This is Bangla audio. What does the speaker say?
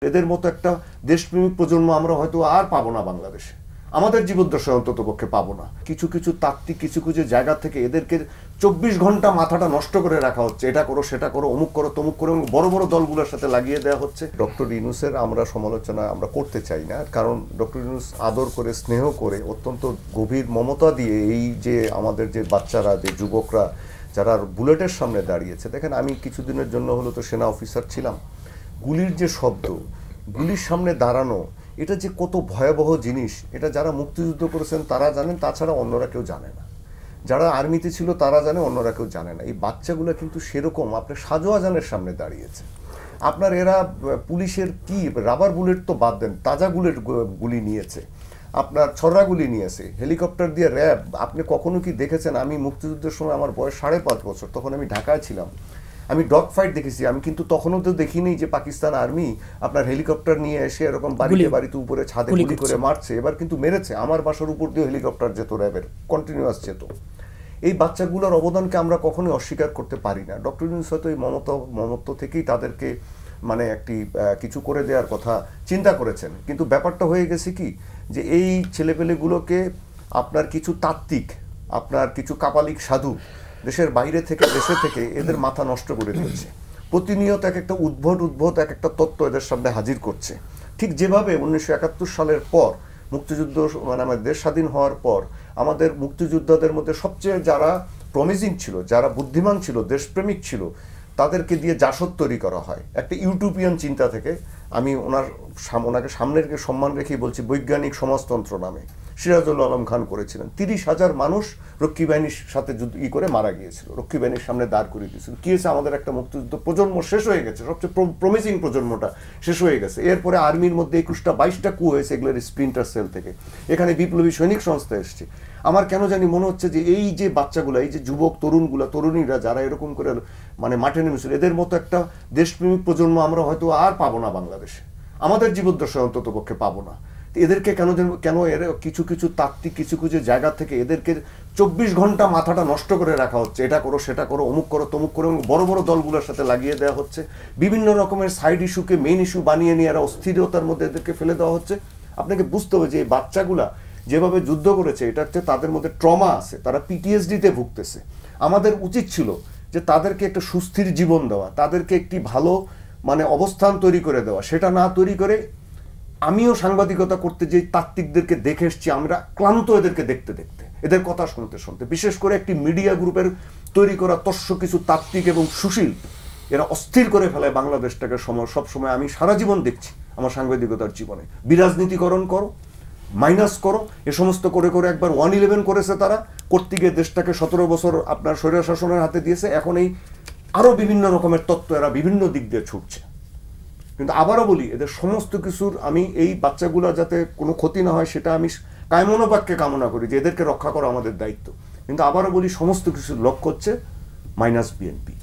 এদের মতো একটা দেশপ্রেমিক প্রজন্ম আমরা হয়তো আর পাবো না বাংলাদেশে, আমাদের জীবদ্দশায় অন্তত পক্ষে পাবো না। কিছু কিছু তাত্ত্বিক কিছু কিছু জায়গা থেকে এদেরকে 24 ঘন্টা মাথাটা নষ্ট করে রাখা হচ্ছে, এটা করো সেটা করো, অমুক করো তমুক করো, বড় বড় দলগুলোর সাথে লাগিয়ে দেওয়া হচ্ছে। ডক্টর ইউনূসের আমরা সমালোচনা আমরা করতে চাই না, কারণ ডক্টর ইউনূস আদর করে স্নেহ করে অত্যন্ত গভীর মমতা দিয়ে এই যে আমাদের যে বাচ্চারা যে যুবকরা যারা বুলেটের সামনে দাঁড়িয়েছে, দেখেন আমি কিছুদিনের জন্য হলো তো সেনা অফিসার ছিলাম, গুলির যে শব্দ, গুলির সামনে দাঁড়ানো, এটা যে কত ভয়াবহ জিনিস এটা যারা মুক্তিযুদ্ধ করেছেন তারা জানেন, তাছাড়া অন্যরা কেউ জানে না। যারা আর্মিতে ছিল তারা জানে, অন্যরা কেউ জানে না। এই বাচ্চাগুলো কিন্তু সেরকম আপনার সাজোয়াজানের সামনে দাঁড়িয়েছে। আপনার এরা পুলিশের কি রাবার বুলেট তো বাদ দেন, তাজা গুলি নিয়েছে, আপনার ছড়া গুলি নিয়েছে, হেলিকপ্টার দিয়ে র্যাব। আপনি কখনো কি দেখেছেন? আমি মুক্তিযুদ্ধের সময় আমার বয়স 5.5 বছর, তখন আমি ঢাকায় ছিলাম, আমি ডগ ফাইট দেখেছি। আমি কিন্তু তখনও তো দেখিনি যে পাকিস্তান আর্মি আপনার হেলিকপ্টার নিয়ে এসে এরকম বাড়িতে বাড়িতে উপরে ছাদে গুলি করে মারছে। এবার কিন্তু মেরেছে, আমার বাসার উপর দিয়ে হেলিকপ্টার যেত, র্যাবের কন্টিনিউয়াস যেত। এই বাচ্চাগুলোর অবদানকে আমরা কখনোই অস্বীকার করতে পারি না। ডক্টর ইউনূস হয়তো এই মমত্ব থেকেই তাদেরকে মানে একটি কিছু করে দেওয়ার কথা চিন্তা করেছেন, কিন্তু ব্যাপারটা হয়ে গেছে কি যে এই ছেলেপেলেগুলোকে আপনার কিছু তাত্ত্বিক, আপনার কিছু কাপালিক সাধু দেশের বাইরে থেকে দেশে থেকে এদের মাথা নষ্ট করে দিয়েছে। প্রতিনিয়ত এক একটা উদ্ভট এক একটা তত্ত্ব এদের সামনে হাজির করছে। ঠিক যেভাবে 1971 সালের পর মুক্তিযুদ্ধ মানে আমাদের দেশ স্বাধীন হওয়ার পর আমাদের মুক্তিযোদ্ধাদের মধ্যে সবচেয়ে যারা প্রমিজিং ছিল, যারা বুদ্ধিমান ছিল, দেশপ্রেমিক ছিল, তাদেরকে দিয়ে জাসদ তৈরি করা হয় একটা ইউটোপিয়ান চিন্তা থেকে। আমি ওনাকে সামনে রেখে সম্মান রেখেই বলছি, বৈজ্ঞানিক সমাজতন্ত্র নামে সিরাজুল আলম খান করেছিলেন। 30,000 মানুষ রক্ষী বাহিনীর সাথে করে মারা গিয়েছিল, রক্ষী বাহিনীর সামনে দাঁড় করে দিয়েছিল। কি হয়েছে? আমাদের একটা মুক্তিযুদ্ধ প্রজন্ম শেষ হয়ে গেছে, সবচেয়ে প্রমিজিং প্রজন্মটা শেষ হয়ে গেছে। এরপরে আর্মির মধ্যে 21টা কু হয়েছে এগুলোর স্প্রিন্টার সেল থেকে, এখানে বিপ্লবী সৈনিক সংস্থা এসছে। আমার কেন জানি মনে হচ্ছে যে এই যে বাচ্চাগুলো, এই যে যুবক তরুণীরা যারা এরকম করে মানে মাঠে নেমেছিল, এদের মতো একটা দেশপ্রেমিক প্রজন্ম আমরা হয়তো আর পাবো না বাংলাদেশে, আমাদের জীবদ্দশায় অন্তত পক্ষে পাবো না। এদেরকে কেন এর কিছু কিছু তাত্ত্বিক কিছু কিছু জায়গা থেকে এদেরকে 24 ঘন্টা মাথাটা নষ্ট করে রাখা হচ্ছে, এটা করো সেটা করো, অমুক করো তমুক করো, বড় বড় দলগুলোর সাথে লাগিয়ে দেওয়া হচ্ছে। বিভিন্ন রকমের সাইড ইস্যুকে মেইন ইস্যু বানিয়ে নিয়ে এরা অস্থিরতার মধ্যে এদেরকে ফেলে দেওয়া হচ্ছে। আপনাকে বুঝতে হবে যে এই বাচ্চাগুলা যেভাবে যুদ্ধ করেছে, এটা হচ্ছে তাদের মধ্যে ট্রমা আছে, তারা পিটিএসডিতে ভুগতেছে। আমাদের উচিত ছিল যে তাদেরকে একটা সুস্থির জীবন দেওয়া, তাদেরকে একটি ভালো মানে অবস্থান তৈরি করে দেওয়া। সেটা না তৈরি করে আমিও সাংবাদিকতা করতে যে তাত্ত্বিকদেরকে দেখে এসছি, আমরা ক্লান্ত এদেরকে দেখতে দেখতে, এদের কথা শুনতে শুনতে। বিশেষ করে একটি মিডিয়া গ্রুপের তৈরি করা তস্য কিছু তাত্ত্বিক এবং সুশীল, এরা অস্থির করে ফেলায় বাংলাদেশটাকে সবসময়। আমি সারা জীবন দেখছি আমার সাংবাদিকতার জীবনে, বিরাজনীতিকরণ করো, মাইনাস করো, এ সমস্ত করে করে একবার 111 করেছে তারা, করতে গিয়ে দেশটাকে 17 বছর আপনার স্বৈর শাসনের হাতে দিয়েছে। এখন এই আরো বিভিন্ন রকমের তত্ত্ব এরা বিভিন্ন দিক দিয়ে ছুটছে। কিন্তু আবারও বলি, এদের সমস্ত কিছুর আমি এই বাচ্চাগুলো যাতে কোনো ক্ষতি না হয় সেটা আমি কায়মনোবাক্যে কামনা করি যে এদেরকে রক্ষা করা আমাদের দায়িত্ব। কিন্তু আবারও বলি, সমস্ত কিছুর লক্ষ্য হচ্ছে মাইনাস বিএনপি।